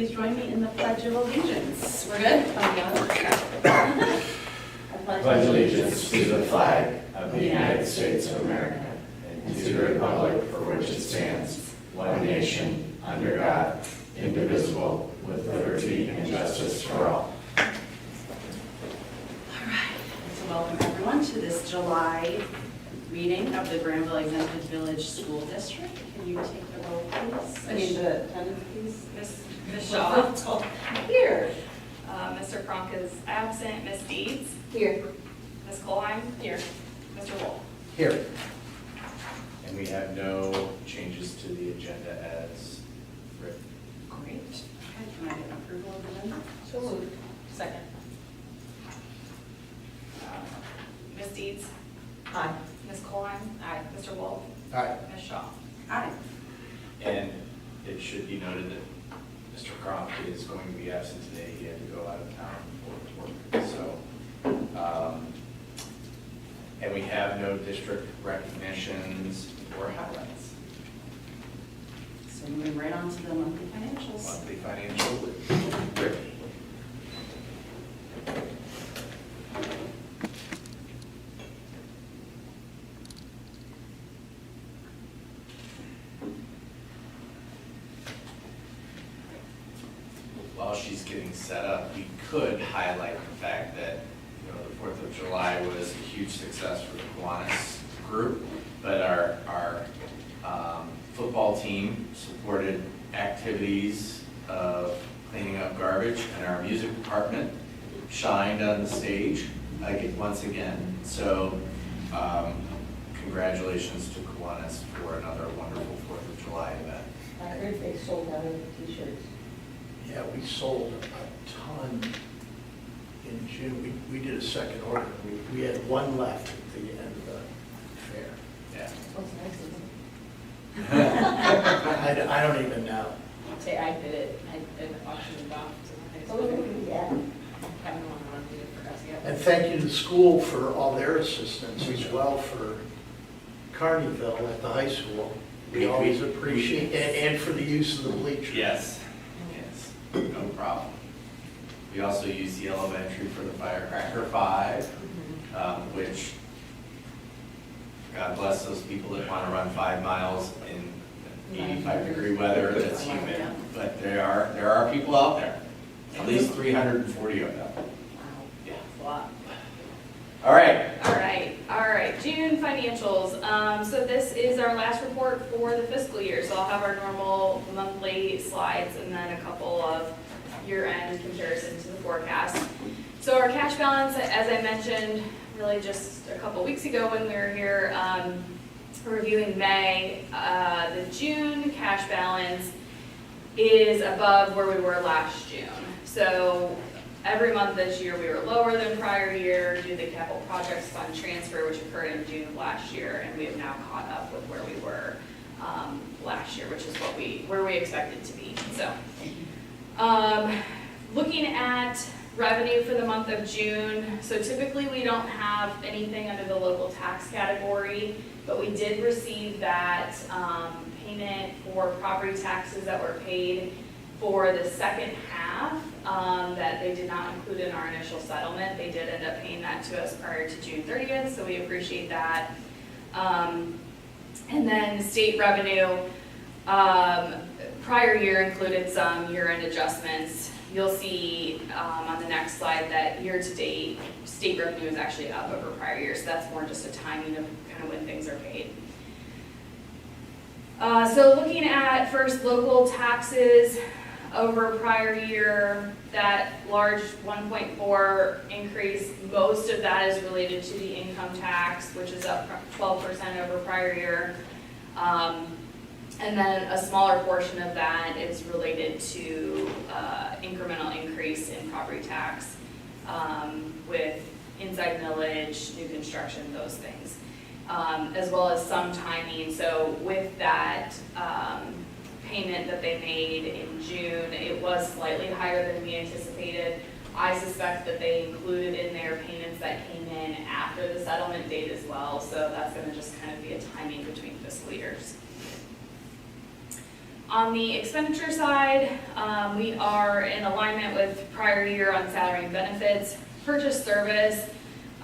please join me in the Pledge of Allegiance. We're good? I pledge allegiance to the flag of the United States of America and to the republic for which it stands, one nation, under God, indivisible, with liberty and justice for all. All right. So welcome everyone to this July meeting of the Granville Exempted Village School District. Can you take the roll, please? I mean, the attendance, please. Ms. Shaw. Here. Mr. Cronk is absent. Ms. Deeds. Here. Ms. Colheim. Here. Mr. Wolf. Here. And we have no changes to the agenda as written. Great. Okay, can I get an approval of the agenda? So moved. Second. Ms. Deeds. Aye. Ms. Colheim. Aye. Mr. Wolf. Aye. Ms. Shaw. Aye. And it should be noted that Mr. Cronk is going to be absent today. He had to go out of town for work. So, and we have no district recognitions or highlights. So moving right on to the monthly financials. Monthly financial with Brittany. While she's getting set up, we could highlight the fact that, the 4th of July was a huge success for the Kiwanis group, but our football team supported activities of cleaning up garbage, and our music department shined on the stage once again. So congratulations to Kiwanis for another wonderful 4th of July event. I heard they sold out of the t-shirts. Yeah, we sold a ton in June. We did a second order. We had one left at the end of the fair. Yeah. Oh, it's nice, isn't it? I don't even know. Say I did it, I did auction it off to Oh, yeah. Kevin wanted to do it for us, yeah. And thank you to the school for all their assistance as well for Carneyville at the high school. We always appreciate, and for the use of the bleachers. Yes, no problem. We also use the elementary for the Firecracker 5, which, God bless those people that want to run 5 miles in 85-degree weather that's humid. But there are people out there, at least 340 of them. Wow, Yeah. that's a lot. All right. All right. June financials. So this is our last report for the fiscal year. So I'll have our normal monthly slides and then a couple of year-end comparisons to the forecast. So our cash balance, as I mentioned, really just a couple weeks ago when we were here reviewing May, the June cash balance is above where we were last June. So every month this year we were lower than prior year due to the capital projects fund transfer, which occurred in June of last year, and we have now caught up with where we were last year, which is where we expected to be. So looking at revenue for the month of June, so typically we don't have anything under the local tax category, but we did receive that payment for property taxes that were paid for the second half that they did not include in our initial settlement. They did end up paying that to us prior to June 30th, so we appreciate that. And then state revenue, prior year included some year-end adjustments. You'll see on the next slide that year-to-date state revenue is actually up over prior year, so that's more just a timing of kind of when things are paid. So looking at first local taxes over prior year, that large 1.4 increase, most of that is related to the income tax, which is up 12% over prior year. And then a smaller portion of that is related to incremental increase in property tax with inside millage, new construction, those things, as well as some timing. So with that payment that they made in June, it was slightly higher than we anticipated. I suspect that they included in their payments that came in after the settlement date as well, so that's going to just kind of be a timing between fiscal years. On the expenditure side, we are in alignment with prior year on salary and benefits. Purchase service,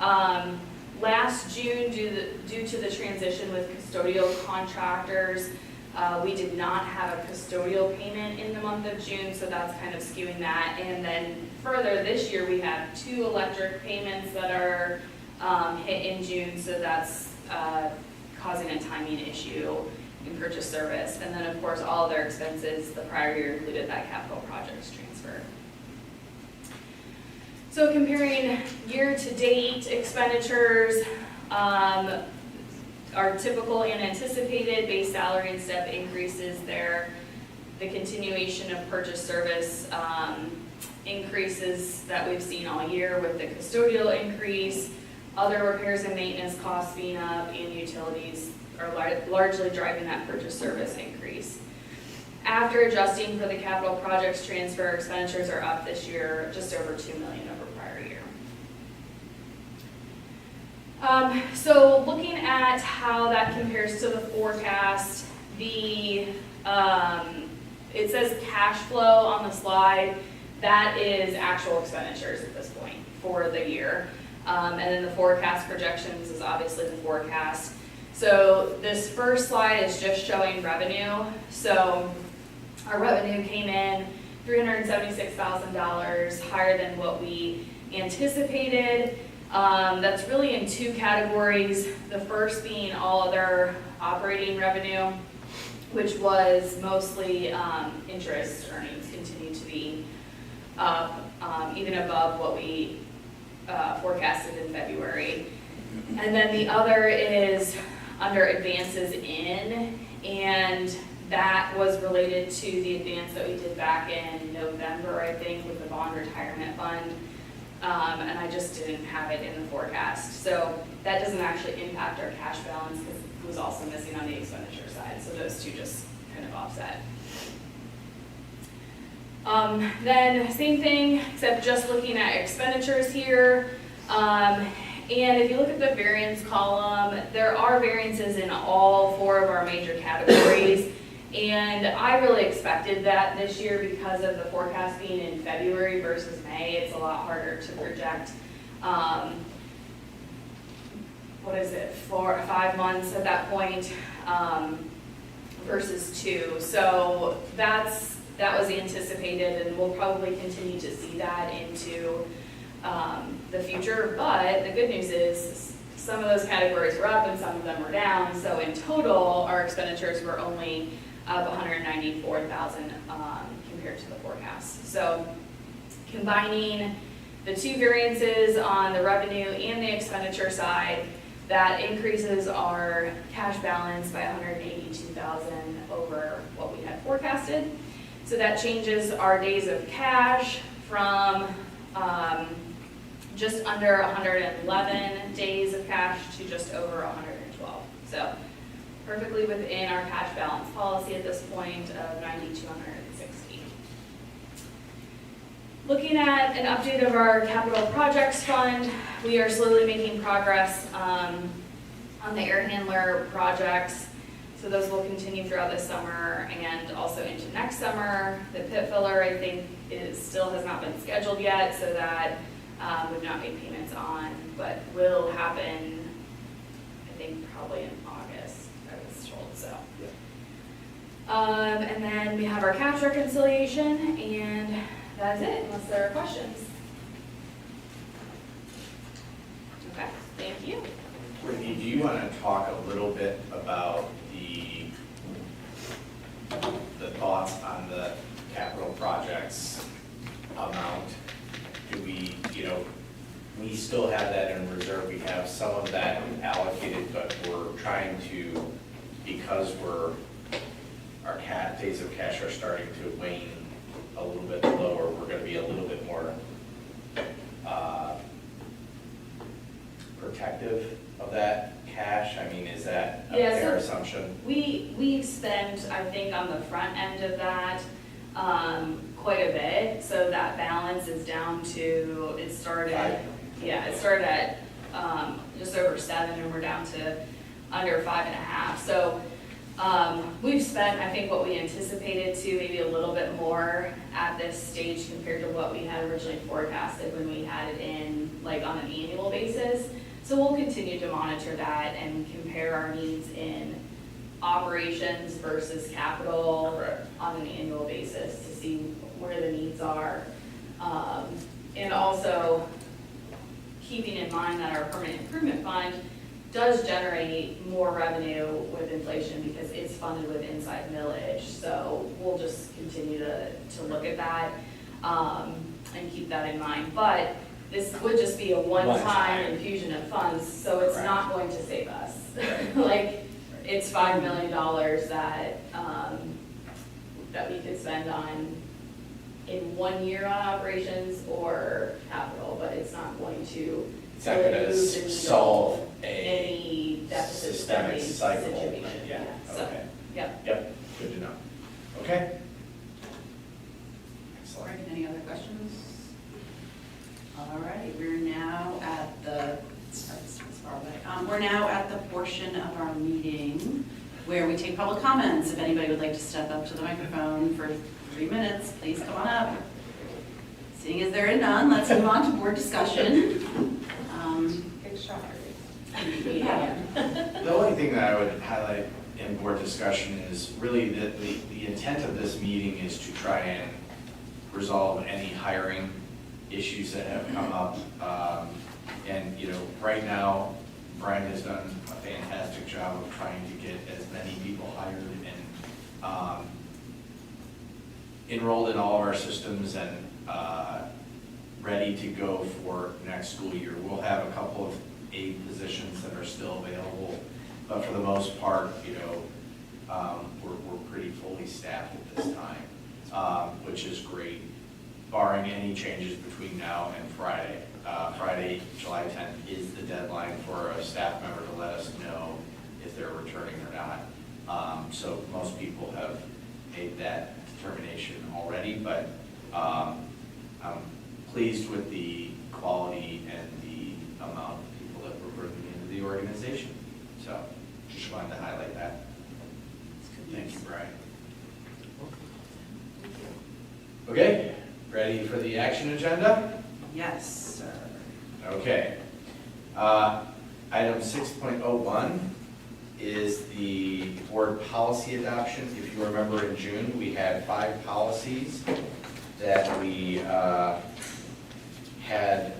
last June, due to the transition with custodial contractors, we did not have a custodial payment in the month of June, so that's kind of skewing that. And then further, this year, we have 2 electric payments that are hit in June, so that's causing a timing issue in purchase service. And then, of course, all of their expenses the prior year included that capital projects transfer. So comparing year-to-date expenditures, our typical and anticipated base salary and step increases there. The continuation of purchase service increases that we've seen all year with the custodial increase, other repairs and maintenance costs being up, and utilities are largely driving that purchase service increase. After adjusting for the capital projects transfer, expenditures are up this year just over $2 million over prior year. So looking at how that compares to the forecast, it says cash flow on the slide. That is actual expenditures at this point for the year. And then the forecast projections is obviously the forecast. So this first slide is just showing revenue. So our revenue came in $376,000 higher than what we anticipated. That's really in 2 categories. The first being all other operating revenue, which was mostly interest earnings continue to be up, even above what we forecasted in February. And then the other is under advances in, and that was related to the advance that we did back in November, I think, with the bond retirement fund. And I just didn't have it in the forecast. So that doesn't actually impact our cash balance because it was also missing on the expenditure side. So those 2 just kind of offset. Then same thing, except just looking at expenditures here. And if you look at the variance column, there are variances in all 4 of our major categories. And I really expected that this year because of the forecast being in February versus May. It's a lot harder to project, 4 or 5 months at that point versus 2. So that was anticipated, and we'll probably continue to see that into the future. But the good news is some of those categories were up and some of them were down. So in total, our expenditures were only up $194,000 compared to the forecast. So combining the 2 variances on the revenue and the expenditure side, that increases our cash balance by $182,000 over what we had forecasted. So that changes our days of cash from just under 111 days of cash to just over 112. So perfectly within our cash balance policy at this point of 9,260. Looking at an update of our capital projects fund, we are slowly making progress on the air handler projects. So those will continue throughout this summer and also into next summer. The pit filler, I think, still has not been scheduled yet, so that we've not made payments on, but will happen, I think, probably in August, I was told, so. And then we have our cash reconciliation, and that's it, unless there are questions. Okay, thank you. Whitney, do you want to talk a little bit about the thoughts on the capital projects amount? Do we, we still have that in reserve, we have some of that allocated, but we're trying to, because our days of cash are starting to wane a little bit lower, we're gonna be a little bit more protective of that cash. I mean, is that a Yeah, fair so assumption? We've spent, I think, on the front end of that, quite a bit, so that balance is down to, it started at just over 7, and we're down to under 5.5. So We've spent, I think, what we anticipated to, maybe a little bit more at this stage compared to what we had originally forecasted when we had it in, like, on an annual basis. So we'll continue to monitor that and compare our needs in operations versus capital Correct. on an annual basis to see where the needs are. And also keeping in mind that our permanent improvement fund does generate more revenue with inflation because it's funded with inside millage. So we'll just continue to look at that and keep that in mind. But this would just be a one-time One-time. infusion of funds, so it's Correct. not going to save us. Right. Like, it's $5 million that, that we could spend on in 1 year on operations or capital, but it's not going to It's not really gonna move the needle solve in a any deficit systemic spending cycle. situation. Yeah, So, okay. yep. Yep, good to know. Okay. All Excellent. right, any other questions? All right, we're now at the, sorry, this was far away. We're now at the portion of our meeting where we take public comments. If anybody would like to step up to the microphone for 3 minutes, please come on up. Seeing as there are none, let's move on to board discussion. Big shocker. Yeah. The only thing that I would highlight in board discussion is really that the intent of this meeting is to try and resolve any hiring issues that have come up. And, you know, right now, Brian has done a fantastic job of trying to get as many people hired and enrolled in all of our systems and ready to go for next school year. We'll have a couple of aid positions that are still available, but for the most part, you know, we're pretty fully staffed at this time, which is great, barring any changes between now and Friday. Friday, July 10th is the deadline for a staff member to let us know if they're returning or not. So most people have made that determination already, but I'm pleased with the quality and the amount of people that we're bringing into the organization. So just wanted to highlight that. Thank you, Brian. Okay, ready for the action agenda? Yes, sir. Okay. Item 6.01 is the board policy adoption. If you remember in June, we had 5 policies that we had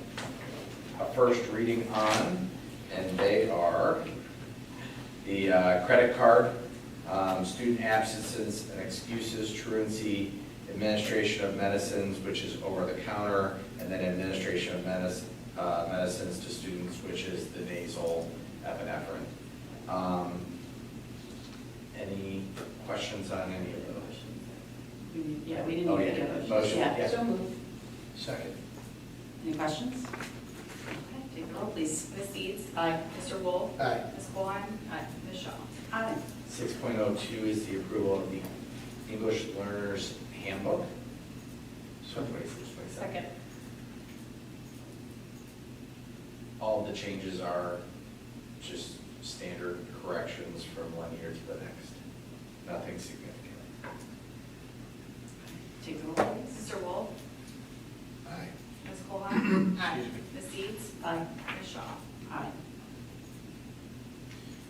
a first reading on, and they are the credit card, student absences and excuses, truancy, administration of medicines, which is over the counter, and then administration of medicines to students, which is the nasal epinephrine. Any questions on any of those? Yeah, we didn't Oh, even yeah. get a Motion, Yeah. yeah. So moved. Second. Any questions? Okay, take the roll, please. Ms. Deeds? Aye. Mr. Wolf? Aye. Ms. Colon? Aye. Ms. Shaw? Aye. 6.02 is the approval of the English Learners Handbook. So moved. Second. All of the changes are just standard corrections from one year to the next. Nothing significant. Take the roll, please. Mr. Wolf? Aye. Ms. Colon? Excuse me. Ms. Deeds? Aye. Ms. Shaw? Aye.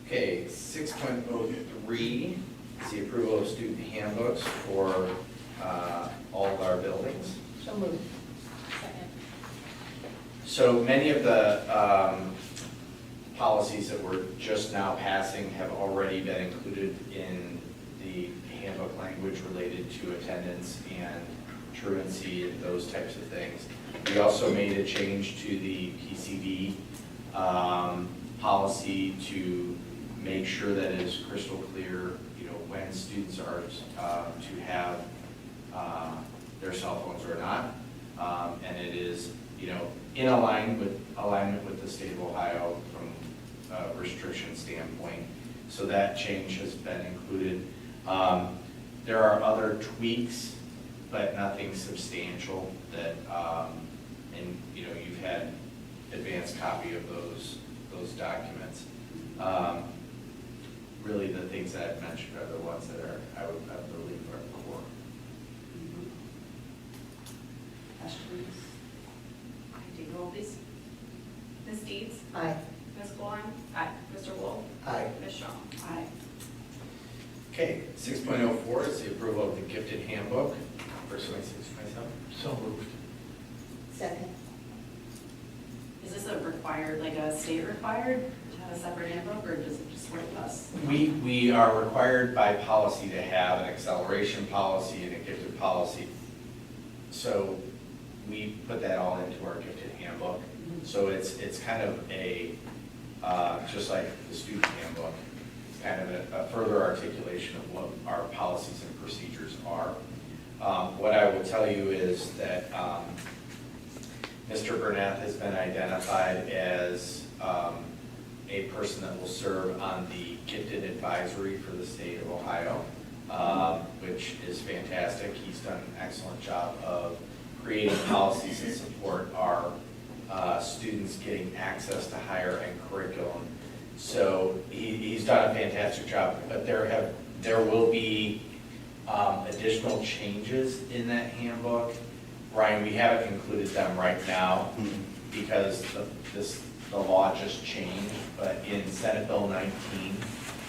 Okay, 6.03 is the approval of student handbooks for all of our buildings. So moved. Second. So many of the policies that we're just now passing have already been included in the handbook language related to attendance and truancy and those types of things. We also made a change to the PCV policy to make sure that it is crystal clear, you know, when students are to have their cell phones or not. And it is, you know, in alignment with the state of Ohio from a restriction standpoint. So that change has been included. There are other tweaks, but nothing substantial that, and you know, you've had advanced copy of those documents. really the things that I've mentioned are the ones that are, I believe are core. Mhm. Questions? Take roll, please. Ms. Deeds? Aye. Ms. Colon? Aye. Mr. Wolf? Aye. Ms. Shaw? Aye. Okay, 6.04 is the approval of the gifted handbook for 26-27. So moved. Second. Is this a required, like a state required to have a separate handbook, or does it just work with us? We are required by policy to have an acceleration policy and a gifted policy. So we put that all into our gifted handbook. So it's kind of a, just like the student handbook, it's kind of a further articulation of what our policies and procedures are. What I will tell you is that Mr. Bernath has been identified as a person that will serve on the gifted advisory for the state of Ohio, which is fantastic. He's done an excellent job of creating policies that support our students getting access to higher ed curriculum. So he's done a fantastic job, but there will be additional changes in that handbook. Ryan, we haven't included them right now because the law just changed, but in Senate Bill 19,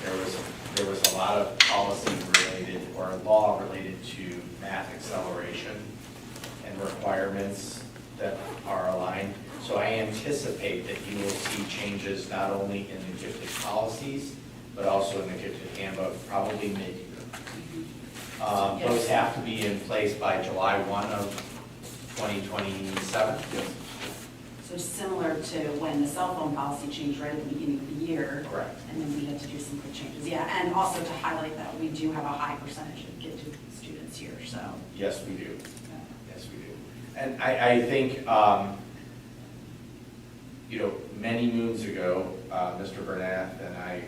there was a lot of policy related or law related to math acceleration and requirements that are aligned. So I anticipate that you will see changes not only in the gifted policies, but also in the gifted handbook, probably mid-year. Those have to be in place by July 1 of 2027. So similar to when the cell phone policy changed right at the beginning of the year. Correct. And then we had to do some quick changes, yeah, and also to highlight that we do have a high percentage of gifted students here, so. Yes, we do. yeah. Yes, we do. And I think, many moons ago, Mr. Bernath and I,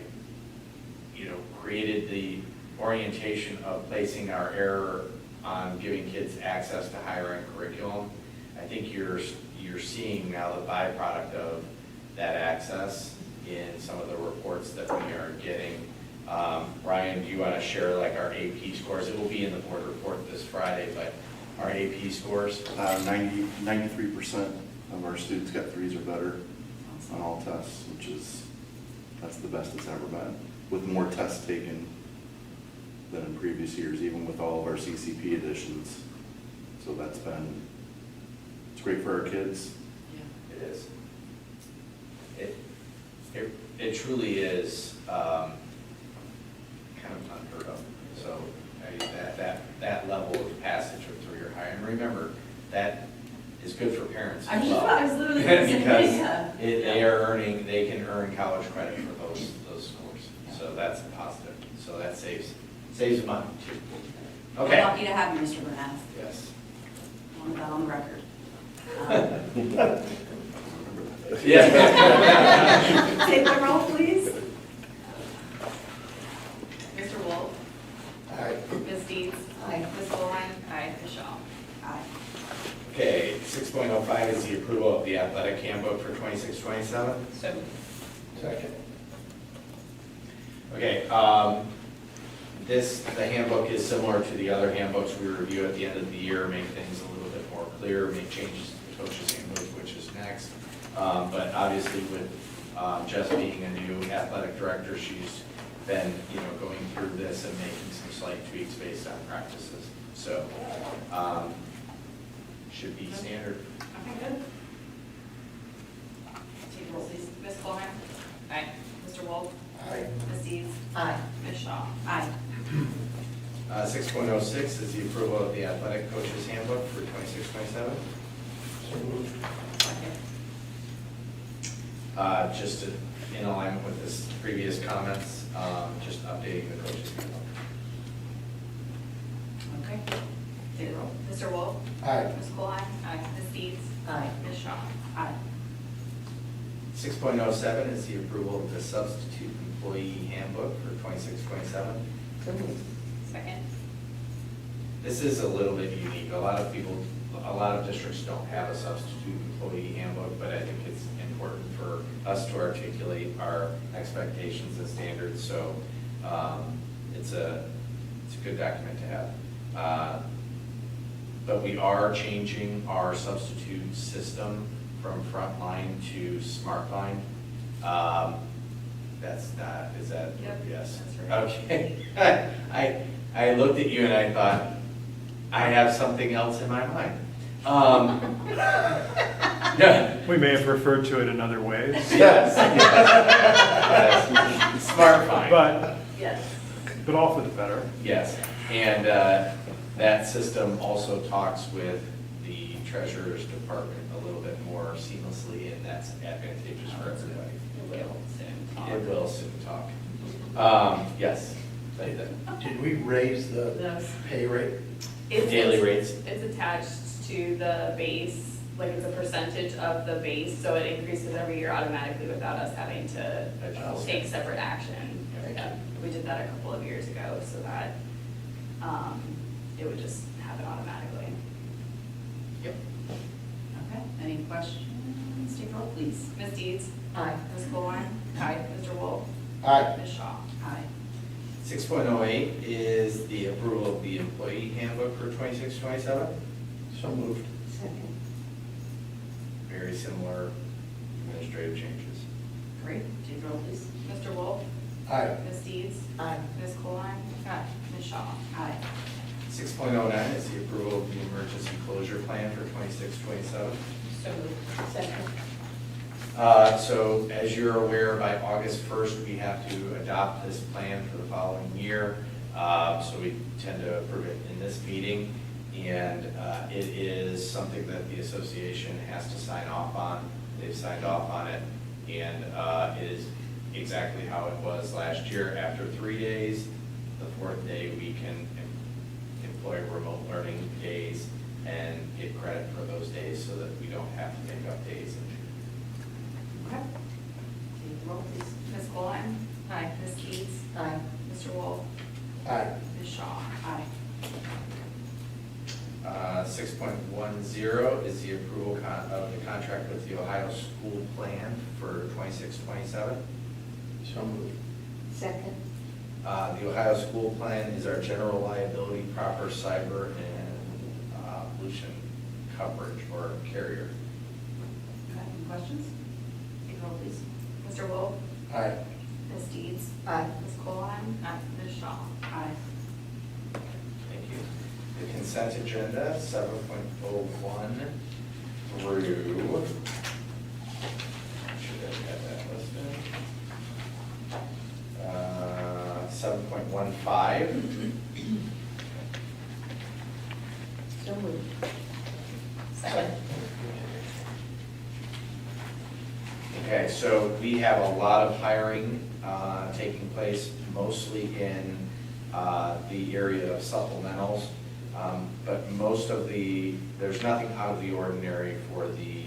created the orientation of placing our error on giving kids access to higher ed curriculum. I think you're seeing now the byproduct of that access in some of the reports that we are getting. Ryan, do you want to share like our AP scores? It will be in the board report this Friday, but our AP scores? 93% of our students got 3s or better on all tests, that's the best it's ever been, with more tests taken than in previous years, even with all of our CCP additions. So it's great for our kids. It is. It truly is kind of unheard of. So that level of passage of 3 or higher. And remember, that is good for parents as well. I was literally going to say, Because yeah. they can earn college credit for those scores. So that's a positive. So that saves money too. We're Okay. lucky to have you, Mr. Bernath. Yes. I want that on the record. Yeah. Take the roll, please. Mr. Wolf? Aye. Ms. Deeds? Aye. Ms. Colon? Aye. Ms. Shaw? Aye. Okay, 6.05 is the approval of the athletic handbook for 26-27. So moved. Second. Okay, the handbook is similar to the other handbooks we review at the end of the year, make things a little bit more clear, make changes to the coaches handbook, which is next. But obviously with Jess being a new athletic director, she's been, going through this and making some slight tweaks based on practices. So, should be standard. Okay, good. Take the roll, please. Ms. Colon? Aye. Mr. Wolf? Aye. Ms. Deeds? Aye. Ms. Shaw? Aye. 6.06 is the approval of the athletic coaches handbook for 26-27. So moved. Second. Just in alignment with this previous comments, just updating the coaches handbook. Okay. Take the roll. Mr. Wolf? Aye. Ms. Colon? Aye. Ms. Deeds? Aye. Ms. Shaw? Aye. 6.07 is the approval of the substitute employee handbook for 26-27. So moved. Second. This is a little bit unique. A lot of districts don't have a substitute employee handbook, but I think it's important for us to articulate our expectations and standards. So It's a good document to have. But we are changing our substitute system from Frontline to SmartLine. That's not, is that? Yep, Yes. that's right. Okay. I looked at you and I thought, I have something else in my mind. Yeah. We may have referred to it in other ways, Yes. Yes. SmartFind. Yes. but all for the better. Yes, and that system also talks with the treasurer's department a little bit more seamlessly, and that's advantageous for everybody. It will soon talk. It will soon talk. Yes, say that. Did we raise the Yes. pay rate? Daily rates. It's attached to the base, like it's a percentage of the base, so it increases every year automatically without us having to take separate action. Okay. We did that a couple of years ago, so that it would just happen automatically. Yep. Okay, any questions? Take roll, please. Ms. Deeds? Aye. Ms. Colwine? Aye. Mr. Wolf? Aye. Ms. Shaw? Aye. 6.08 is the approval of the employee handbook for 26-27. So moved. Second. Very similar administrative changes. Great, take roll, please. Mr. Wolf? Aye. Ms. Deeds? Aye. Ms. Colwine? Aye. Ms. Shaw? Aye. 6.09 is the approval of the emergency closure plan for 26-27. So moved. Second. So as you're aware, by August 1st, we have to adopt this plan for the following year. So we tend to approve it in this meeting. And it is something that the association has to sign off on. They've signed off on it. And it is exactly how it was last year. After 3 days, the fourth day, we can employ remote learning days and get credit for those days so that we don't have to make up days. Okay. Take roll, please. Ms. Colwine? Aye. Ms. Deeds? Aye. Mr. Wolf? Aye. Ms. Shaw? Aye. 6.10 is the approval of the contract with the Ohio School Plan for 26-27. So moved. Second. The Ohio School Plan is our general liability, proper cyber, and pollution coverage or carrier. Okay, any questions? Take roll, please. Mr. Wolf? Aye. Ms. Deeds? Aye. Ms. Colwine? Ms. Shaw? Aye. Thank you. The consent agenda, 7.01 through, should have had that listed. 7.15. So moved. Second. Okay, so we have a lot of hiring taking place, mostly in the area of supplementals. But most of there's nothing out of the ordinary for the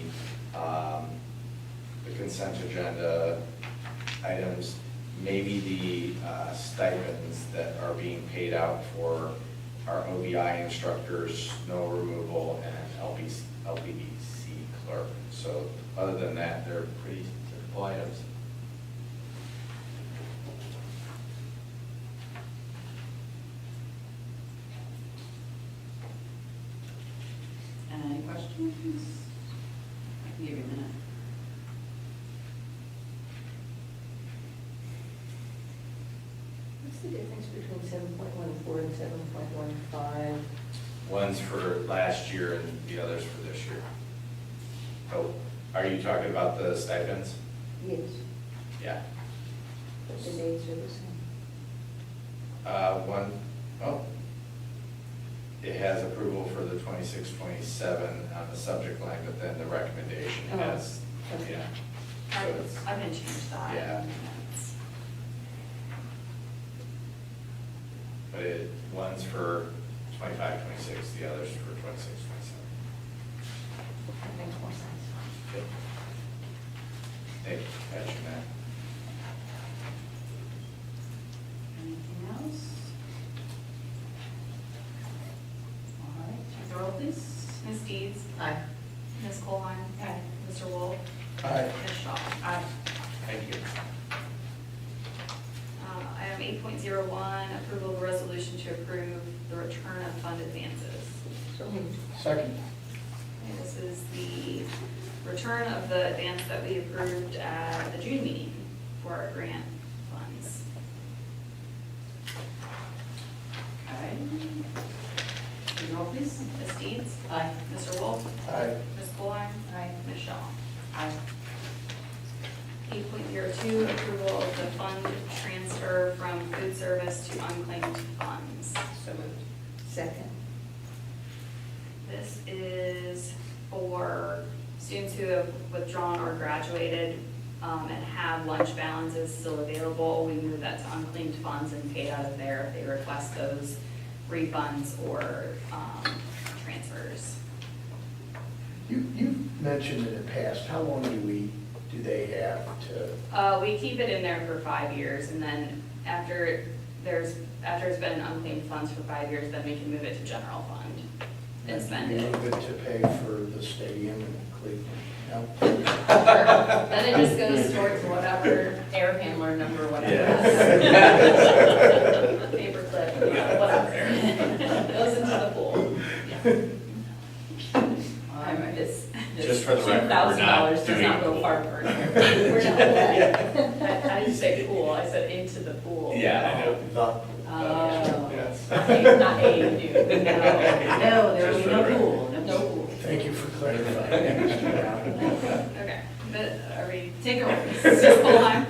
consent agenda items. Maybe the stipends that are being paid out for our OBI instructors, snow removal, and LPBC clerk. So other than that, they're pretty typical items. Any questions? I can give you a minute. What's the difference between 7.14 and 7.15? One's for last year and the others for this year. Oh, are you talking about the stipends? Yes, Yeah. but the dates are the same. It has approval for the 26-27 on the subject line, but then the recommendation Oh, has, okay. yeah. So it's- I can change that. Yeah. But one's for 25-26, the other's for 26-27. That makes more sense. Yep. Thank you, catching that. Anything else? All right, take the roll, please. Ms. Deeds? Aye. Ms. Colwine? Aye. Mr. Wolf? Aye. Ms. Shaw? Aye. Thank you. Item 8.01, approval of a resolution to approve the return of fund advances. So moved. Second. Okay, this is the return of the advance that we approved at the June meeting for our grant funds. Okay. Can you roll, please? Ms. Deeds? Aye. Mr. Wolf? Aye. Ms. Colline? Aye. Ms. Shaw? Aye. 8.02, approval of the fund transfer from food service to unclaimed funds. So moved. Second. This is for students who have withdrawn or graduated and have lunch balances still available. We move that to unclaimed funds and pay out of there if they request those refunds or transfers. You've mentioned in the past, how long do they have to? We keep it in there for 5 years, and then after it's been in unclaimed funds for 5 years, then we can move it to general fund and spend it. Move it to pay for the stadium in Cleveland? No? Then it just goes towards whatever air handler number, whatever. Paperclip, whatever. Goes into the pool. Just for the record, we're not $2,000 does doing not go pool. far for an air. We're not, I didn't say pool, I said into the pool. Yeah, I know. The- Oh. Yes. Not A, dude. No, there will be Just for the no record. pool, no No pool. pool. Thank you for clarifying. Okay, but are we, Take it away. Ms. Colheim?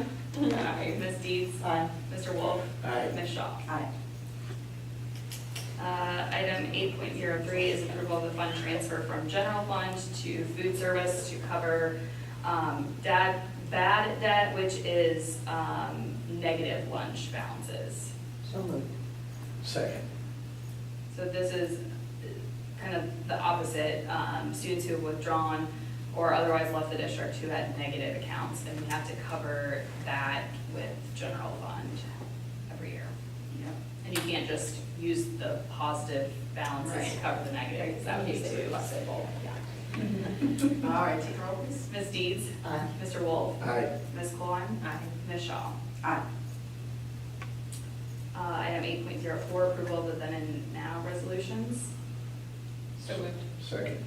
Aye. Ms. Deeds? Aye. Mr. Wolf? Aye. Ms. Shaw? Aye. Item 8.03 is approval of the fund transfer from general fund to food service to cover bad debt, which is negative lunch balances. So moved. Second. So this is kind of the opposite, students who have withdrawn or otherwise left the district who had negative accounts, and we have to cover that with general fund every year. Yep. And you can't just use the positive balances to Right. cover the negative, because that would be too simple. All right, take a roll, please. Ms. Deeds? Aye. Mr. Wolf? Aye. Ms. Klein? Aye. Ms. Shaw? Aye. Item 8.04, approval of the then and now resolutions. So moved. Second.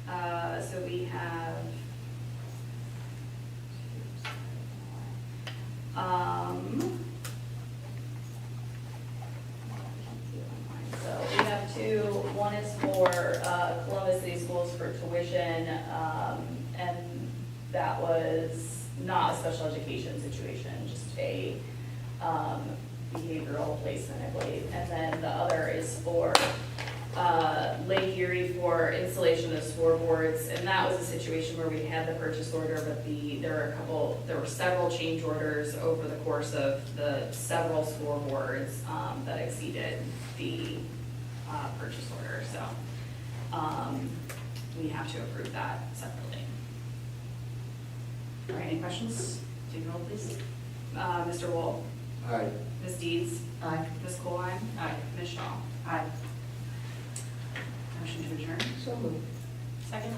So we have, so we have two. One is for Columbus City Schools for tuition, and that was not a special education situation, just a behavioral placement, I believe. And then the other is for Lake Erie for installation of scoreboards, and that was a situation where we had the purchase order, but there were several change orders over the course of the several scoreboards that exceeded the purchase order, so we have to approve that separately. All right, any questions? Take a roll, please. Mr. Wolf? Aye. Ms. Deeds? Aye. Ms. Colheim? Aye. Ms. Shaw? Aye. Motion to adjourn? So moved. Second?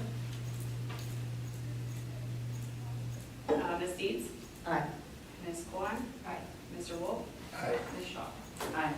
Ms. Deeds? Aye. Ms. Colheim? Aye. Mr. Wolf? Aye. Ms. Shaw? Aye.